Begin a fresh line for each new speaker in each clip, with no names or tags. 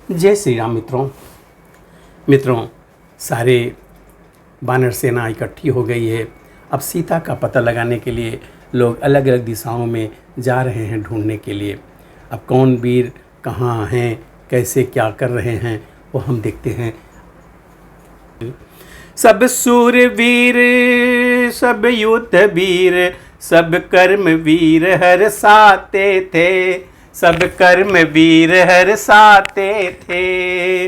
जय श्री राम मित्रों सारे वानर सेना इकट्ठी हो गई है। अब सीता का पता लगाने के लिए लोग अलग अलग दिशाओं में जा रहे हैं ढूंढने के लिए। अब कौन वीर कहाँ हैं, कैसे क्या कर रहे हैं, वो हम देखते हैं। सब सूरवीर, सब युद्ध वीर, सब कर्म वीर हर साते थे, सब कर्म वीर हर साते थे।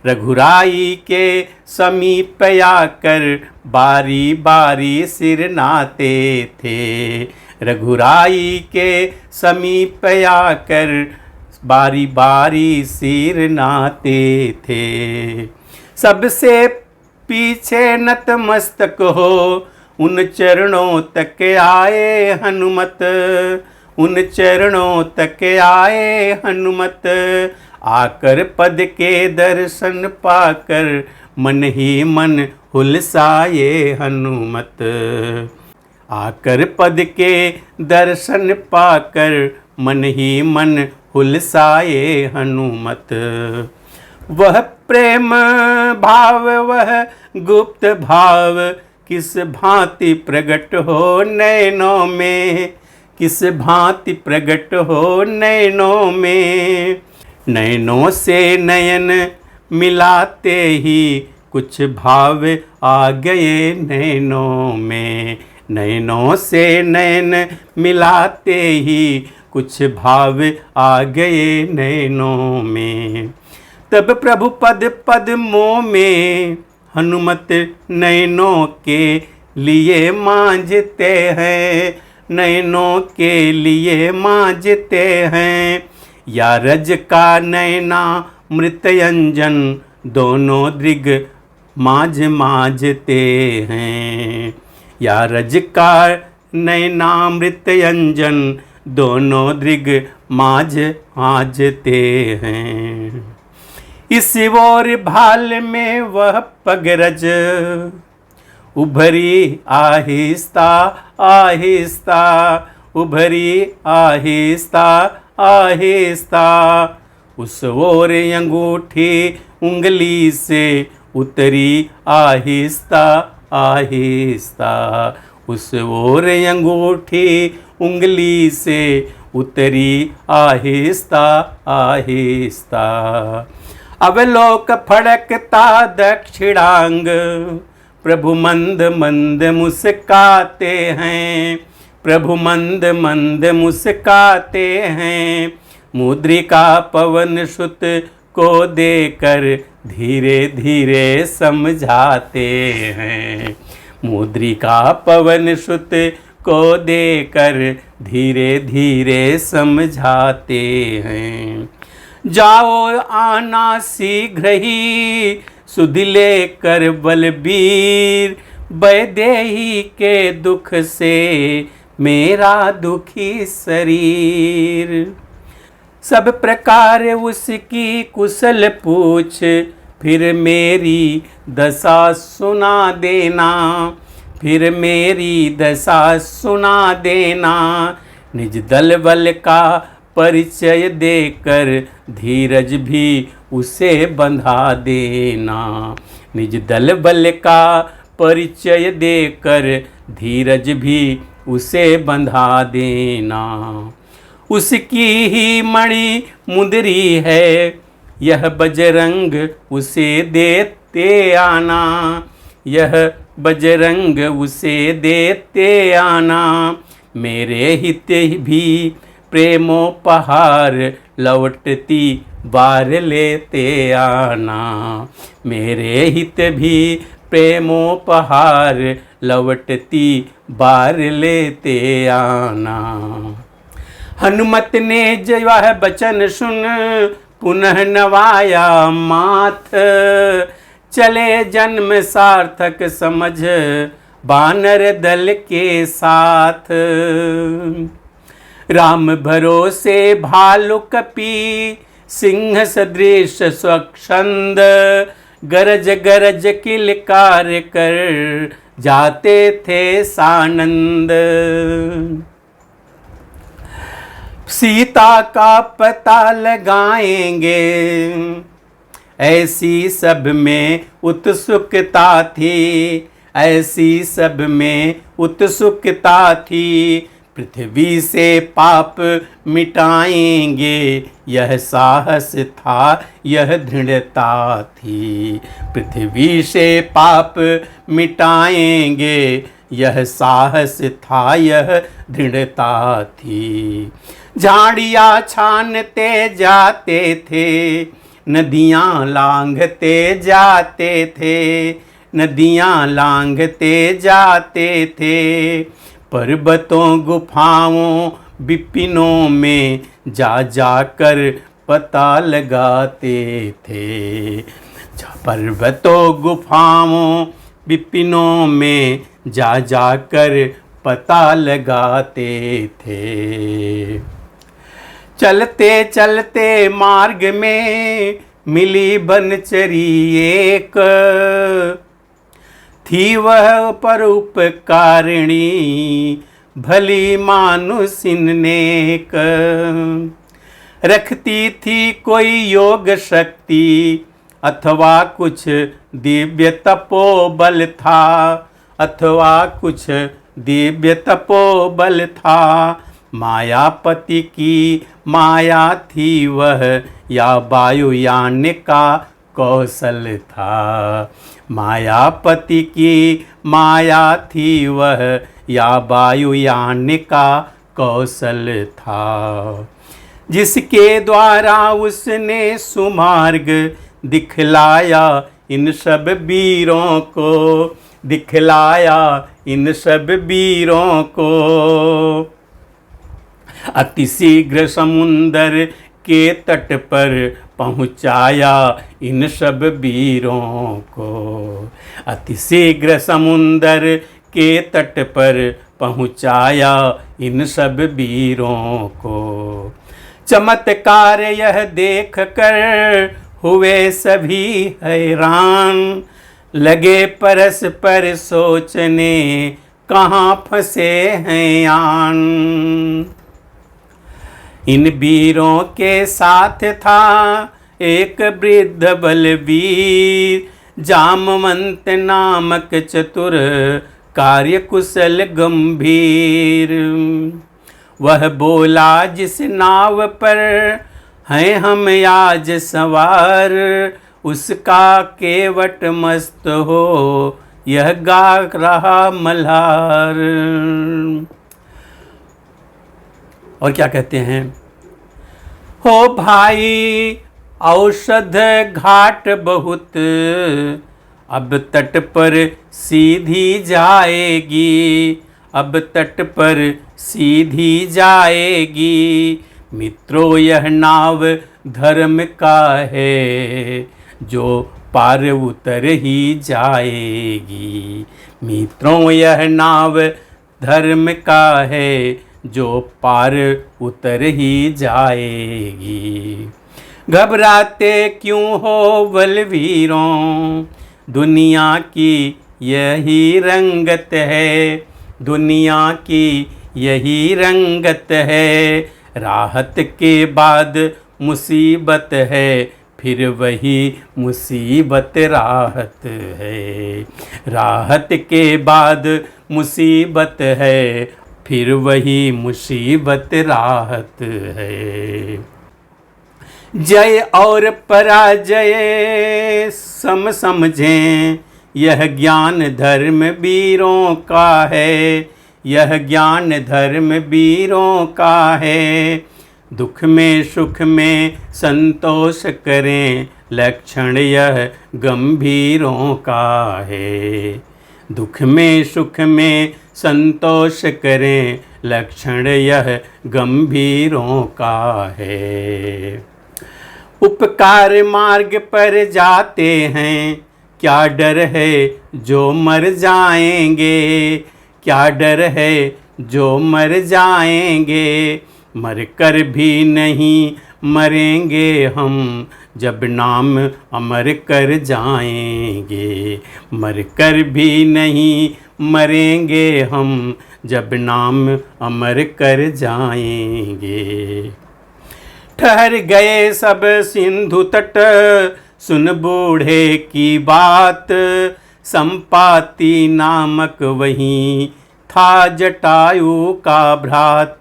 रघुराई के समीप आकर बारी बारी सिर नाते थे, रघुराई के समीप आकर बारी बारी सिर नाते थे। सबसे पीछे नतमस्तक हो उन चरणों तक आए हनुमत, उन चरणों तक आए हनुमत। आकर पद के दर्शन पाकर मन ही मन हुलसाए हनुमत, आकर पद के दर्शन पाकर मन ही मन हुलसाए हनुमत। वह प्रेम भाव, वह गुप्त भाव, किस भांति प्रकट हो नैनों में, किस भांति प्रकट हो नैनों में। नैनों से नयन मिलाते ही कुछ भाव आ गए नैनों में, नैनों से नयन मिलाते ही कुछ भाव आ गए नैनों में। तब प्रभु पद पद्मों में हनुमत नैनों के लिए मांझते हैं, नैनों के लिए मांझते हैं। या रज का नैना मृत्यंजन दोनों दृग मांझ मांझते हैं, या रज का नैना मृत्यंजन दोनों दृग मांझ मांझते हैं। इस ओर भाल में वह पगरज उभरी आहिस्ता आहिस्ता, उभरी आहिस्ता आहिस्ता। उस ओर अंगूठी उंगली से उतरी आहिस्ता आहिस्ता, उस ओर अंगूठी उंगली से उतरी आहिस्ता आहिस्ता। अवलोक फड़कता दक्षिणांग, प्रभु मंद मंद मुस्काते हैं, प्रभु मंद मंद मुस्काते हैं। मुद्रिका पवन सुत को देकर धीरे धीरे समझाते हैं, मुद्रिका पवन सुत को देकर धीरे धीरे समझाते हैं। जाओ आना शीघ्र ही सुध लेकर बलबीर, वैदेही के दुख से मेरा दुखी शरीर। सब प्रकार उसकी कुशल पूछ, फिर मेरी दशा सुना देना, फिर मेरी दशा सुना देना। निज दल बल का परिचय देकर धीरज भी उसे बंधा देना, निज दल बल का परिचय देकर धीरज भी उसे बंधा देना। उसकी ही मणि मुंदरी है यह बजरंग उसे देते आना, यह बजरंग उसे देते आना। मेरे हित भी प्रेमोपहार लौटती बार लेते आना, मेरे हित भी प्रेमोपहार लौटती बार लेते आना। हनुमत ने जब वह बचन सुन पुनः नवाया माथ, चले जन्म सार्थक समझ वानर दल के साथ। राम भरोसे भालु कपि सिंह सदृश स्वच्छंद, गरज गरज किलकार कर जाते थे सानंद। सीता का पता लगाएंगे ऐसी सब में उत्सुकता थी, ऐसी सब में उत्सुकता थी। पृथ्वी से पाप मिटाएंगे, यह साहस था, यह दृढ़ता थी। पृथ्वी से पाप मिटाएंगे, यह साहस था, यह दृढ़ता थी। झाड़ियाँ छानते जाते थे, नदियाँ लांघते जाते थे, नदियाँ लांघते जाते थे। पर्वतों गुफाओं विपिनों में जा जाकर पता लगाते थे। पर्वतों गुफाओं विपिनों में जा जाकर पता लगाते थे। चलते चलते मार्ग में मिली बनचरी एक, थी वह परोपकारिणी, भली मानुषिन नेक। रखती थी कोई योग शक्ति, अथवा कुछ दिव्य तपोबल था, अथवा कुछ दिव्य तपोबल था। मायापति की माया थी वह, या वायुयान का कौशल था। मायापति की माया थी वह, या वायुयान का कौशल था। जिसके द्वारा उसने सुमार्ग दिखलाया इन सब वीरों को, दिखलाया इन सब वीरों को। अति शीघ्र समुंदर के तट पर पहुँचाया इन सब वीरों को। अति शीघ्र समुंदर के तट पर पहुँचाया इन सब वीरों को। चमत्कार यह देख कर हुए सभी हैरान, लगे परस्पर सोचने कहाँ फंसे हैं आन। इन वीरों के साथ था एक वृद्ध बलवीर, जामवंत नामक चतुर कार्य कुशल गंभीर। वह बोला जिस नाव पर हैं हम आज सवार, उसका केवट मस्त हो यह गा रहा मल्हार। और क्या कहते हैं, हो भाई औषध घाट बहुत, अब तट पर सीधी जाएगी, अब तट पर सीधी जाएगी। मित्रों यह नाव धर्म का है, जो पार उतर ही जाएगी। मित्रों यह नाव धर्म का है, जो पार उतर ही जाएगी। घबराते क्यों हो बलवीरों, दुनिया की यही रंगत है, दुनिया की यही रंगत है। राहत के बाद मुसीबत है, फिर वही मुसीबत राहत है। राहत के बाद मुसीबत है, फिर वही मुसीबत राहत है। जय और पराजय सम समझें, यह ज्ञान धर्म वीरों का है, यह ज्ञान धर्म वीरों का है। दुख में सुख में संतोष करें, लक्षण यह गंभीरों का है। दुख में सुख में संतोष करें, लक्षण यह गंभीरों का है। उपकार मार्ग पर जाते हैं, क्या डर है जो मर जाएंगे, क्या डर है जो मर जाएंगे। मर कर भी नहीं मरेंगे हम, जब नाम अमर कर जाएंगे। मर कर भी नहीं मरेंगे हम, जब नाम अमर कर जाएंगे। ठहर गए सब सिंधु तट, सुन बूढ़े की बात, संपाति नामक वही था जटायु का भ्रात।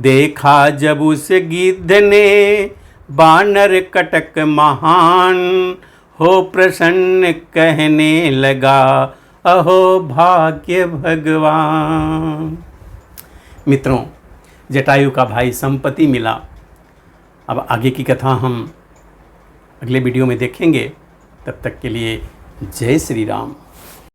देखा जब उस गिद्ध ने बानर कटक महान, हो प्रसन्न कहने लगा अहो भाग्य भगवान। मित्रों, जटायु का भाई संपत्ति मिला। अब आगे की कथा हम अगले वीडियो में देखेंगे। तब तक के लिए जय श्री राम।